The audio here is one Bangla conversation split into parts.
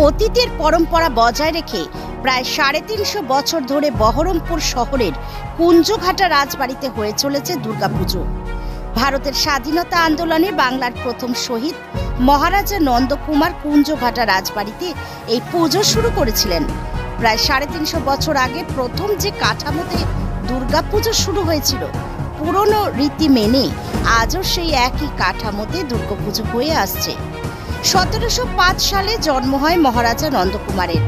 অতীতের পরম্পরা বজায় রেখে প্রায় ৩৫০ বছর ধরে বহরমপুর শহরের কুঞ্জঘাটা রাজবাড়িতে হয়ে চলেছে দুর্গাপুজো। ভারতের স্বাধীনতা আন্দোলনে বাংলার প্রথম শহীদ মহারাজা নন্দকুমার কুঞ্জঘাটা রাজবাড়িতে এই পুজো শুরু করেছিলেন। প্রায় ৩৫০ বছর আগে প্রথম যে কাঠামোতে দুর্গাপুজো শুরু হয়েছিল, পুরনো রীতি মেনে আজও সেই একই কাঠামোতে দুর্গাপুজো হয়ে আসছে। ১৭০৫ সালে জন্ম হয় মহারাজা নন্দকুমারের।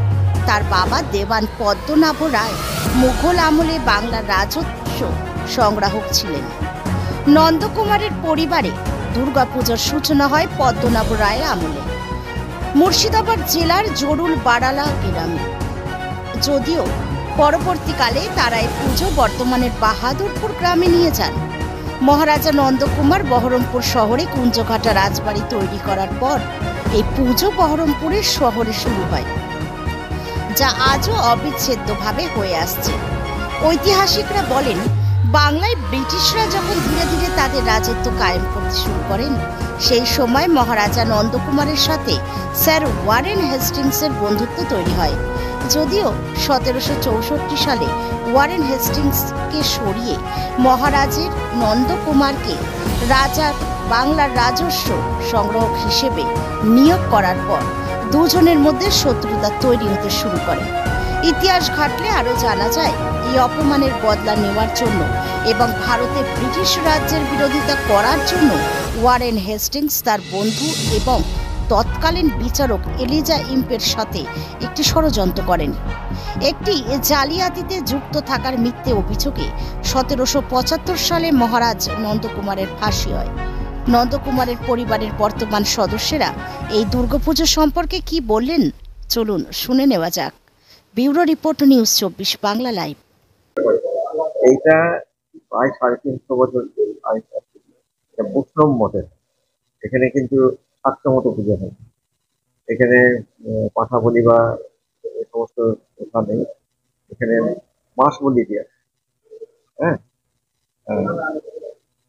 তার বাবা দেওয়ান পদ্মনাভ রায় মুঘল আমলে বাংলার রাজস্ব সংগ্রাহক ছিলেন। নন্দকুমারের পরিবারে দুর্গাপূজার সূচনা হয় পদ্মনাভ রায়ের আমলে মুর্শিদাবাদ জেলার জরুল বাড়ালা গ্রামে। যদিও পরবর্তীকালে তারা এই পুজো বর্তমানের বাহাদুরপুর গ্রামে নিয়ে যান। মহারাজা নন্দকুমার বহরমপুর শহরে কুঞ্জঘাটা রাজবাড়ি তৈরি করার পর এই পুজো বহরমপুরের শহরে শুরু হয়, যা আজও অবিচ্ছেদ্যভাবে হয়ে আসছে। ঐতিহাসিকরা বলেন, বাংলায় ব্রিটিশরা যখন ধীরে ধীরে তাদের রাজত্ব কায়েম করতে শুরু করেন, সেই সময় মহারাজা নন্দকুমারের সাথে স্যার ওয়ারেন হেস্টিংসের বন্ধুত্ব তৈরি হয়। যদিও ১৭৬৪ সালে ওয়ারেন হেস্টিংসকে সরিয়ে মহারাজের নন্দকুমারকে রাজার বাংলার রাজস্ব সংগ্রাহক হিসেবে নিয়োগ করার পর দুজনের মধ্যে শত্রুতা তৈরি হতে শুরু করে। ইতিহাস ঘাটলে আরও জানা যায়, এই অপমানের বদলা নেওয়ার জন্য এবং ভারতে ব্রিটিশ রাজ্যের বিরোধিতা করার জন্য ওয়ারেন হেস্টিংস তার বন্ধু এবং তৎকালীন বিচারক এলিজা ইম্পের সাথে একটি ষড়যন্ত্র করেন। একটি জালিয়াতিতে যুক্ত থাকার মিথ্যে অভিযোগে ১৭৭৫ সালে মহারাজ নন্দকুমারের ফাঁসি হয়। নন্দকুমারের পরিবারের বর্তমান সদস্যরা এই দুর্গাপুজো সম্পর্কে কি বললেন, চলুন শুনে নেওয়া যাক। Bureau report, news ২৪ Bangla live. এইটা প্রায় ৩৫০ বছর বৈষ্ণব মঠের। এখানে কিন্তু শাক্ত মতো পুজো হয়। এখানে পাঠা বলি বা এই সমস্ত কথা নেই। এখানে মাস বলি দিয়ে, হ্যাঁ।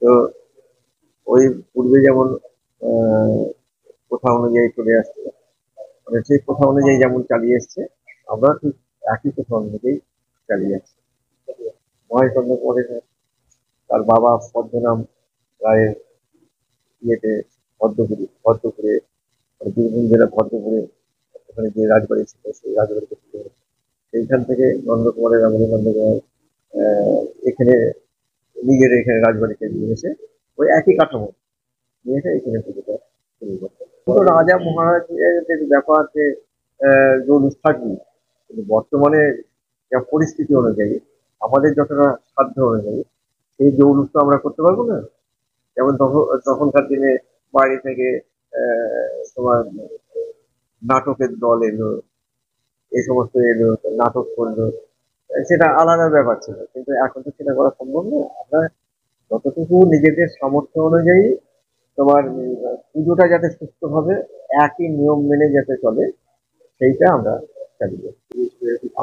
তো ওই পূর্বে যেমন প্রথা অনুযায়ী চলে আসছে, মানে সেই প্রথা অনুযায়ী যেমন চালিয়ে এসছে, আমরা ঠিক একই প্রথা অনুযায়ী চালিয়ে যাচ্ছি। মহেশ চন্দ্রকুমারের তার বাবা পদ্মনাভ রায়ের ইয়েতে ভদ্রপুরে বীরভূম জেলা ভদ্রপুরে ওখানে যে রাজবাড়ি ছিল, সেই রাজবাড়িতে পুজো হচ্ছে। সেইখান থেকে নন্দকুমারের আমলে নন্দকুমার এখানে নিজের এখানে রাজবাড়িতে নিয়ে এসে ওই একই কাঠামো নিয়ে এসে এখানে পুজোটা শুরু করতে। রাজা মহারাজদের ব্যাপারে জৌলুস থাকবে, কিন্তু বর্তমানে যা পরিস্থিতি অনুযায়ী আমাদের যতটা সাধ্য অনুযায়ী সেই জৌলুস তো আমরা করতে পারবো না। যেমন তখনকার দিনে বাইরে থেকে তোমার নাটকের দল এলো, এই সমস্ত এলো, নাটক করলো, সেটা আলাদা ব্যাপার ছিল। কিন্তু এখন তো সেটা করা সম্ভব না। আমরা যতটুকু নিজেদের সামর্থ্য অনুযায়ী তোমার পুজোটা যাতে সুস্থভাবে একই নিয়ম মেনে যাতে চলে, সেইটা আমরা চালিয়ে।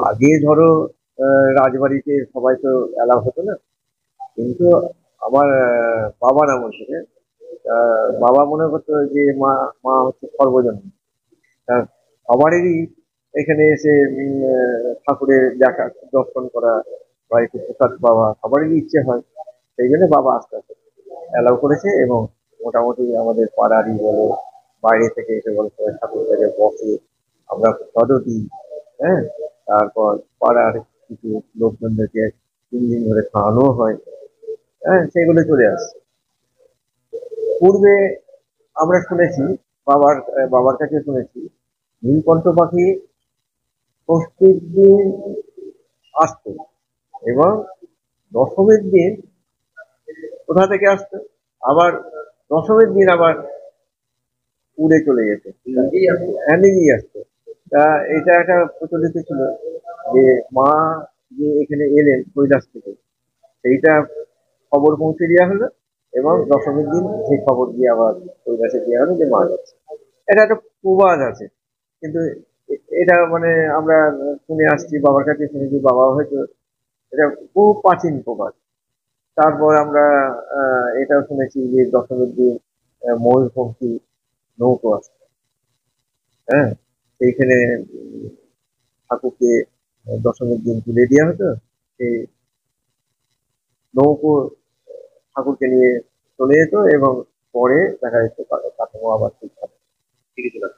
আগে ধরো রাজবাড়িতে সবাই তো অ্যালাউ হতো না, কিন্তু আমার বাবার আমল থেকে বাবা মনে করতো যে মা মা হচ্ছে সর্বজনীন, সবারই এখানে এসে ঠাকুরের দেখা দর্শন করা বা একটু প্রসাদ পাওয়া সবারই ইচ্ছে হয়। সেই জন্য বাবা আস্তে আস্তে অ্যালাউ করেছে, এবং মোটামুটি আমাদের পাড়ারই বলো, বাইরে থেকে এসে বলো, ঠাকুর থেকে বসে, আমরা প্রসাদও দিই, হ্যাঁ। তারপর পাড়ার কিছু লোকজনদেরকে ৩ দিন ধরে খাওয়ানো হয়, হ্যাঁ। সেগুলো চলে আসছে। পূর্বে আমরা শুনেছি, বাবার কাছে শুনেছি, নীলকণ্ঠ পাখি ষষ্ঠীর দিন আসতো এবং দশমীর দিন কোথা থেকে আসতো, আবার দশমীর দিন আবার উড়ে চলে যেত, নিজেই আসতো। তা এটা একটা প্রচলিত ছিল যে মা যে এখানে এলেন কৈলাস থেকে, সেইটা খবর পৌঁছে দেওয়া হলো, এবং দশমীর দিন সেই খবর দিয়ে আবার কৈলাসে দেওয়া হলো যে মা যাচ্ছে। এটা একটা প্রবাদ আছে, কিন্তু এটা মানে আমরা শুনে আসছি, বাবার কাছে শুনেছি, বাবা হয়তো এটা বহু প্রাচীন প্রবাদ। তারপর আমরা এটাও শুনেছি যে দশমীর দিন ময়ূরপঙ্খী নৌকো আসছে, হ্যাঁ। সেইখানে ঠাকুরকে দশমীর দিন তুলে দেওয়া হতো। সেই নৌকো ঠাকুরকে নিয়ে চলে যেত এবং পরে দেখা যেত কাঠামো আবার ঠিকঠাক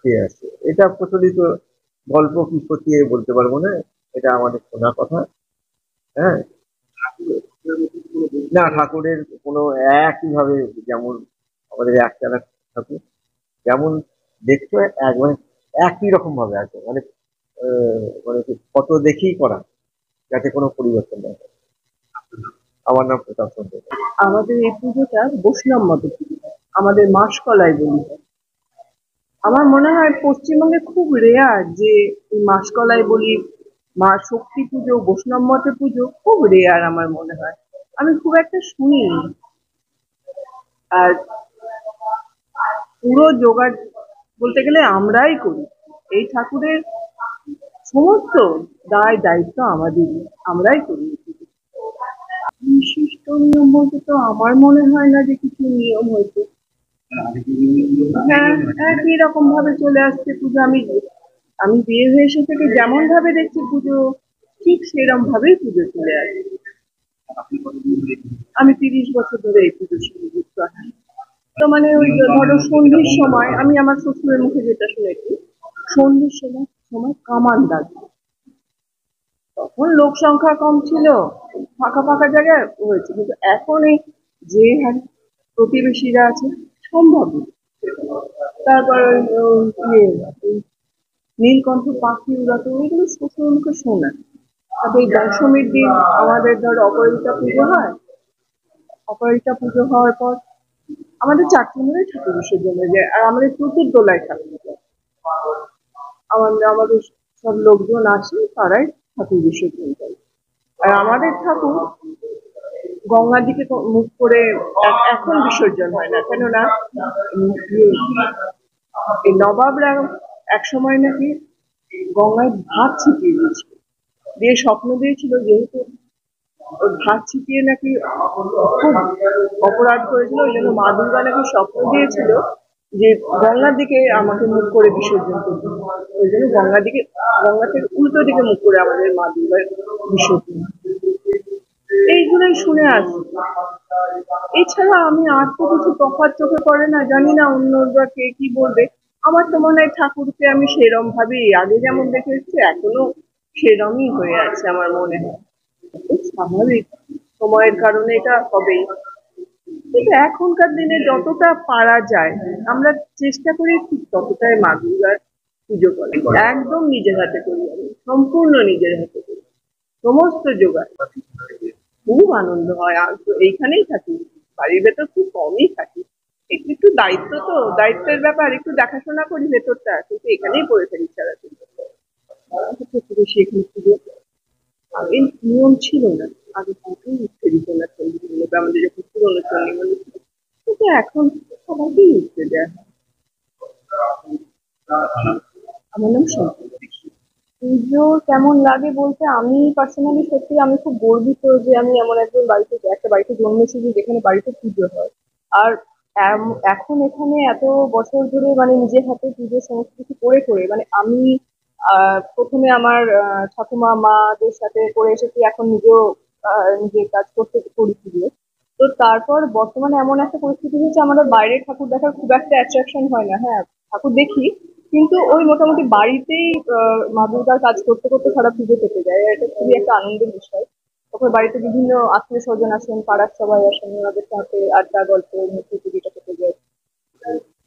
ফিরে আসছে। এটা প্রচলিত গল্প, কি সত্যি বলতে পারবো না, এটা আমাদের শোনা কথা। হ্যাঁ, না ঠাকুরের কোনো একইভাবে, যেমন আমাদের একটানা ঠাকুর যেমন দেখছো একবারে একই রকম ভাবে আছে, মানে মানে ফটো দেখেই করা, যাতে কোনো পরিবর্তন না হয়। আমার নাম প্রতাপ চন্দ্র। আমাদের এই পুজোটা বৈষ্ণব মত পুজো, আমাদের মাসকলাই বলি। আমার মনে হয় পশ্চিমবঙ্গে খুব রেয়ার যে এই মাসকলাই বলি, মা শক্তি পুজো, বৈষ্ণব মতে পুজো খুব রেয়ার আমার মনে হয়। আমি খুব একটা শুনিনি। আর পুরো জোগাড় বলতে গেলে আমরাই করি। এই ঠাকুরের সমস্ত দায় দায়িত্ব আমাদের, আমরাই করি। বিশিষ্ট নিয়ম বলতে তো আমার মনে হয় না যে কিছু নিয়ম হয়েছে। হ্যাঁ, একই রকম ভাবে চলে আসছে পুজো। আমি আমি বিয়ে হয়ে এসে থেকে যেমন ভাবে দেখছি পুজো, ঠিক সেরকম ভাবেই পুজো চলে আসে। আমি 30 বছর ধরে এই পুজোর সঙ্গে যুক্ত আছি। তো মানে ওই ধরো সন্ধির সময় আমি আমার শ্বশুরের মুখে যেটা শুনেছি, সন্ধির সময় সময় কামান ডাকে। তখন লোক সংখ্যা কম ছিল, ফাঁকা ফাঁকা জায়গায় হয়েছে, কিন্তু এখন এই যে হারে প্রতিবেশীরা আছে সম্ভব না। তারপর নীলকণ্ঠ পাখি উড়াতো, এগুলো শ্বশুর মুখে শোনা। তারপর এই দশমীর দিন আমাদের ধর অপরাজিতা পুজো হয়। অপরাজিতা পুজো হওয়ার পর আমাদের 4টি মিলে ঠাকুর বিসর্জন হয়ে যায়, আর আমাদের চতুর্দোলায় ঠাকুর যায়। আমাদের সব লোকজন আসে, তারাই ঠাকুর বিসর্জন করে। আর আমাদের ঠাকুর গঙ্গার দিকে মুখ করে এখন বিসর্জন হয় না, কেননা এই নবাবরা এক সময় নাকি গঙ্গায় ভাত ছিটিয়ে দিয়েছিল, দিয়ে স্বপ্ন দিয়েছিল যেহেতু ভাত ছিটিয়ে নাকি খুব অপরাধ করেছিল, ওই জন্য মা দুর্গা নাকি স্বপ্ন দিয়েছিল যে গঙ্গার দিকে আমাকে মুখ করে বিসর্জন করবে। ওই জন্য গঙ্গা থেকে উল্টো দিকে মুখ করে আমাদের মা দুর্গার বিসর্জন। এইগুলোই শুনে আসি। এছাড়া আমি আর তো কিছু তফাৎ চোখে পড়ে না, জানি না অন্যরা কে কি বলবে। আমার তো মনে হয় ঠাকুরকে আমি সেরম ভাবেই আগে যেমন দেখে এসেছি এখনো সেরমই হয়ে আছে আমার মনে হয়। স্বাভাবিক, সময়ের কারণে এটা হবেই। কিন্তু এখনকার দিনে যতটা পারা যায় আমরা চেষ্টা করি ঠিক ততটাই মা দুর্গার পুজো করে। একদম নিজের হাতে করি, আমি সম্পূর্ণ নিজের হাতে করি, সমস্ত জোগাড়। খুব আনন্দ হয়। আর তো এইখানেই থাকি, বাড়ির ভেতর খুব কমই থাকি। একটু একটু দায়িত্ব, তো দায়িত্বের ব্যাপার, একটু দেখাশোনা করি ভেতরটা, কিন্তু এখানেই পড়ে থাকি সারাদিন। বেশি এখানে পুজো আগে নিয়ম ছিল না, আগে কাউকেই উঠতে দিত না চণ্ডী মণ্ডপে, আমাদের যখন পুরোনো চণ্ডী মণ্ডপ ছিল। কিন্তু এখন সবাইকেই উঠতে দেয়। আমার নাম সম্পর্ক। পুজো কেমন লাগে বলতে, আমি পার্সোনালি সত্যি আমি খুব গর্বিত যে আমি এমন একটা বাড়িতে জন্মেছি যেখানে বাড়িতে পুজো হয়। আর এখন এখানে এত বছর ধরে মানে নিজের হাতে পুজোর সমস্ত কিছু করে করে মানে আমি প্রথমে আমার ঠাকুমা মাদের সাথে করে এসেছি, এখন নিজেও নিজের কাজ করতে করি পুজো। তো তারপর বর্তমানে এমন একটা পরিস্থিতি হয়েছে আমাদের বাইরে ঠাকুর দেখার খুব একটা অ্যাট্রাকশন হয় না। হ্যাঁ, ঠাকুর দেখি, কিন্তু ওই মোটামুটি বাড়িতেই মা দুর্গার কাজ করতে করতে সারা পুজো কেটে যায়। এটা খুবই একটা আনন্দের বিষয়। তখন বাড়িতে বিভিন্ন আত্মীয় স্বজন আসেন, পাড়ার সবাই আসেন, ওনাদের সাথে আড্ডা গল্প মধ্যে পুজোটা কেটে যায়।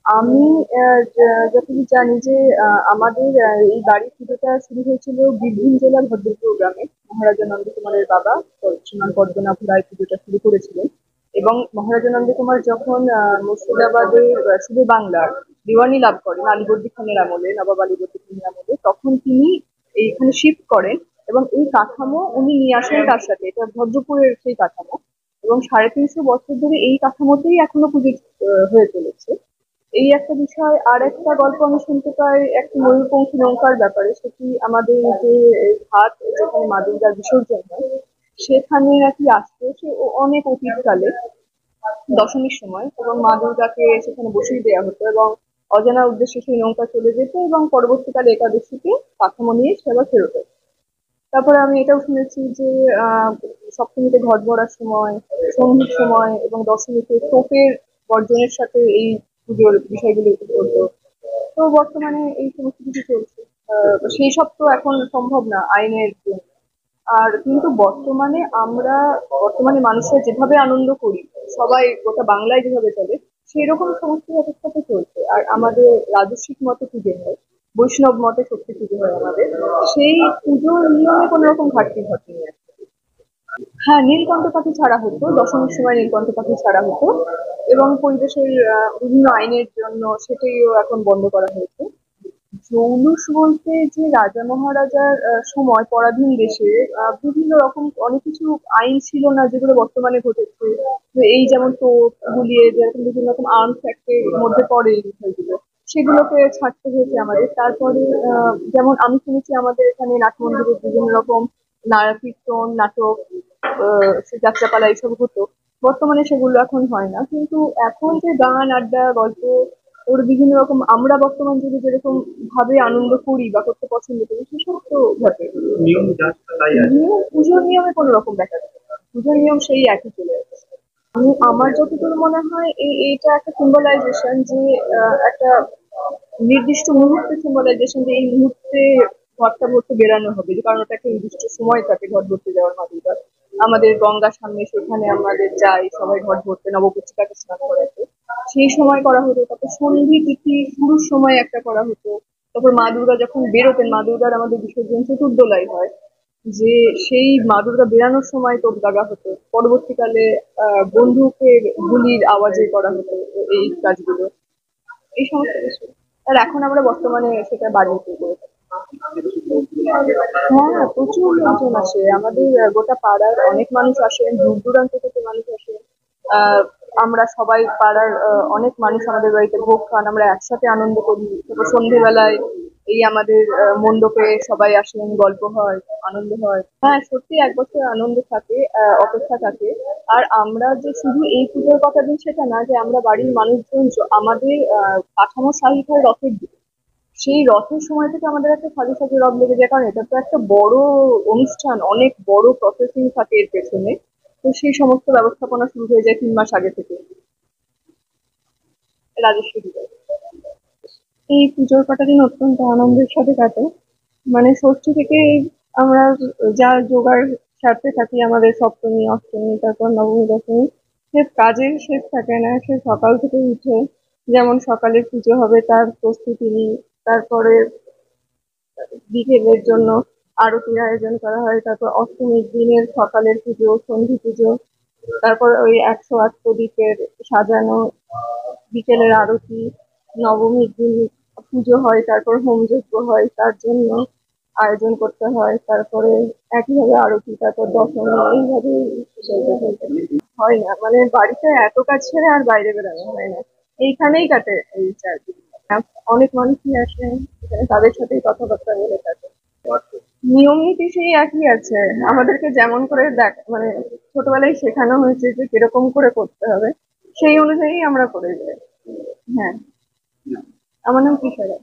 আমি যতটুকু জানি যে আমাদের এই বাড়ির পুজোটা শুরু হয়েছিল বীরভূম জেলার ভদ্রপুর গ্রামে। মহারাজা নন্দকুমারের বাবা শ্রীমান পদ্মনাভ রায় পুজোটা শুরু করেছিলেন, এবং মহারাজা নন্দকুমার যখন মুর্শিদাবাদের সুবে বাংলার দিওয়ানি লাভ করেন আলীবর্দী খানের আমলে, নবাব আলীবর্দী খানের আমলে, তখন তিনি এইখানে শিফট করেন এবং এই কাঠামো উনি নিয়ে আসেন তার সাথে। এটা ভদ্রপুরের সেই কাঠামো, এবং 350 বছর ধরে এই কাঠামোতেই এখনো পুজো হয়ে চলেছে। এই একটা বিষয়। আর একটা গল্প আমি শুনতে পাই একটা ময়ূরপঙ্খী নৌকার ব্যাপারে, সেটি আমাদের যে ঘাট যেখানে মা দুর্গার বিসর্জন হয় সেখানে নাকি আসতো সে অনেক অতীতকালে দশমীর সময়, এবং মা দুর্গাকে সেখানে বসিয়ে দেওয়া হতো, এবং অজানা উদ্দেশ্যে সেই নৌকা চলে যেত এবং পরবর্তীকালে একাদশীতে কাঠামো নিয়ে সে আবার ফেরত আসতো। তারপরে আমি এটাও শুনেছি যে সপ্তমীতে ঘট ভরার সময়, সন্ধির সময় এবং দশমীতে টোপের বর্জনের সাথে এই পুজোর বিষয়গুলো হতো। তো বর্তমানে এই সমস্ত কিছু চলছে। সেই সব তো এখন সম্ভব না আইনের জন্য। আর কিন্তু বর্তমানে মানুষরা যেভাবে আনন্দ করি, সবাই গোটা বাংলায় যেভাবে চলে, সেই রকম সমস্ত ব্যবস্থাতে চলছে। আর আমাদের রাজস্বিক মতে পুজো হয়, বৈষ্ণব মতে শক্তি পুজো হয় আমাদের। সেই পুজোর নিয়মে কোনো রকম ঘাটতি ঘটেনি। হ্যাঁ, নীলকণ্ঠ পাখি ছাড়া হতো, দশমীর সময় নীলকণ্ঠ পাখি ছাড়া হতো এবং পরিবেশের বিভিন্ন আইনের জন্য সেটাইও এখন বন্ধ করা হয়েছে। জৌলুস বলতে যে রাজা মহারাজার সময় পরাধীন দেশে বিভিন্ন রকম অনেক কিছু আইন ছিল না যেগুলো বর্তমানে ঘটেছে। যে এই যেমন তোপ গুলিয়ে যেরকম বিভিন্ন রকম আর্মস অ্যাক্টের মধ্যে পড়ে এই বিষয়গুলো, সেগুলোকে ছাড়তে হয়েছে আমাদের। তারপরে যেমন আমি শুনেছি আমাদের এখানে নাট মন্দিরে বিভিন্ন রকম কীর্তন, নাটক, যাত্রাপালা এইসব হতো। বর্তমানে সেগুলো এখন হয় না, কিন্তু এখন যে গান, আড্ডা, গল্প, ওর বিভিন্ন রকম আমরা বর্তমান যুগে যেরকম ভাবে আনন্দ করি বা করতে পছন্দ করি সেসব তো ঘটে। পুজোর নিয়মে কোনো রকম দেখা যায় না। পুজোর নিয়ম সেই একই চলে যাচ্ছে। আমার যতদূর মনে হয় এটা একটা সিম্বলাইজেশন যে একটা নির্দিষ্ট মুহূর্তে সিম্বলাইজেশন যে এই মুহূর্তে ঘরটা ভর্তি বেরানো হবে, যে কারণ ওটা একটা নির্দিষ্ট সময় থাকে ঘর ভর্তি যাওয়ার মাধ্যমে। আমাদের গঙ্গা সামনে, সেখানে আমাদের যাই সবাই ঘর ভরতে, নবপত্রিকাকে স্নান করাতে, সেই সময় করা হতো। তারপর সন্ধি তিথি শুরুর সময় একটা করা হতো। তারপর মা দুর্গা যখন বেরোতেন, মা দুর্গার আমাদের বিসর্জন চতুর্দোলাই হয়, যে সেই মা দুর্গা বেরানোর সময় তোপ দাগা হতো। পরবর্তীকালে বন্দুকের গুলির আওয়াজে করা হতো এই কাজগুলো, এই সমস্ত কিছু। আর এখন আমরা বর্তমানে সেটা বাড়িয়ে করে থাকি। হ্যাঁ, প্রচুর লোকজন আসে আমাদের। গোটা পাড়ার অনেক মানুষ আসেন, দূর দূরান্ত থেকে মানুষ আসেন। আহ আমরা সবাই পাড়ার অনেক মানুষ আমাদের বাড়িতে ভোগ খান, আমরা একসাথে আনন্দ করি। তারপর সন্ধেবেলায় এই আমাদের মণ্ডপে সবাই আসেন, গল্প হয়, আনন্দ হয়। হ্যাঁ, সত্যি এক বছর আনন্দ থাকে, অপেক্ষা থাকে। আর আমরা যে শুধু এই পুজোর কথা দিই সেটা না, যে আমরা বাড়ির মানুষজন আমাদের কাঠামো শাড়ি হয় রথের দিকে। সেই রথের সময় থেকে আমাদের একটা সাজে সাজে রথ লেগে যায়, কারণ এটা তো একটা বড় অনুষ্ঠান, অনেক বড় প্রসেসিং থাকে এর পেছনে। তো সেই সমস্ত ব্যবস্থাপনা শুরু হয়ে যায় 3 মাস আগে থেকে। রাজস্ব বিভাগ এই পুজোর কটা দিন অত্যন্ত আনন্দের সাথে কাটে। মানে ষষ্ঠী থেকে আমরা যা জোগাড় সারতে থাকি, আমাদের সপ্তমী, অষ্টমী, তারপর নবমী, দশমী, সে কাজের শেষ থাকে না। সে সকাল থেকে উঠে যেমন সকালে পুজো হবে তার প্রস্তুতি নিই, তারপরে বিকেলের জন্য আরতির আয়োজন করা হয়, তারপর অষ্টমীর দিনের সকালের পুজো, সন্ধি পুজো, তারপর ওই 108 প্রদীপের সাজানো, বিকেলের আরতি, নবমীর দিন পুজো হয়, তারপর হোমযজ্ঞ হয়, তার জন্য আয়োজন করতে হয়, তারপরে একইভাবে আরতি, তারপর দশমী, এইভাবে হয় না। মানে বাড়িতে এত কাজ ছেড়ে আর বাইরে বেরোনো হয় না, এইখানেই কাটে এই 4 দিন। অনেক মানুষই আসেন এখানে, তাদের সাথেই কথাবার্তা বলে থাকে। নিয়ম নীতি সেই একই আছে, আমাদেরকে যেমন করে মানে ছোটবেলায় শেখানো হয়েছে যে কিরকম করে করতে হবে, সেই অনুযায়ী আমরা করে যাই। হ্যাঁ, আমার নাম কিশোরা।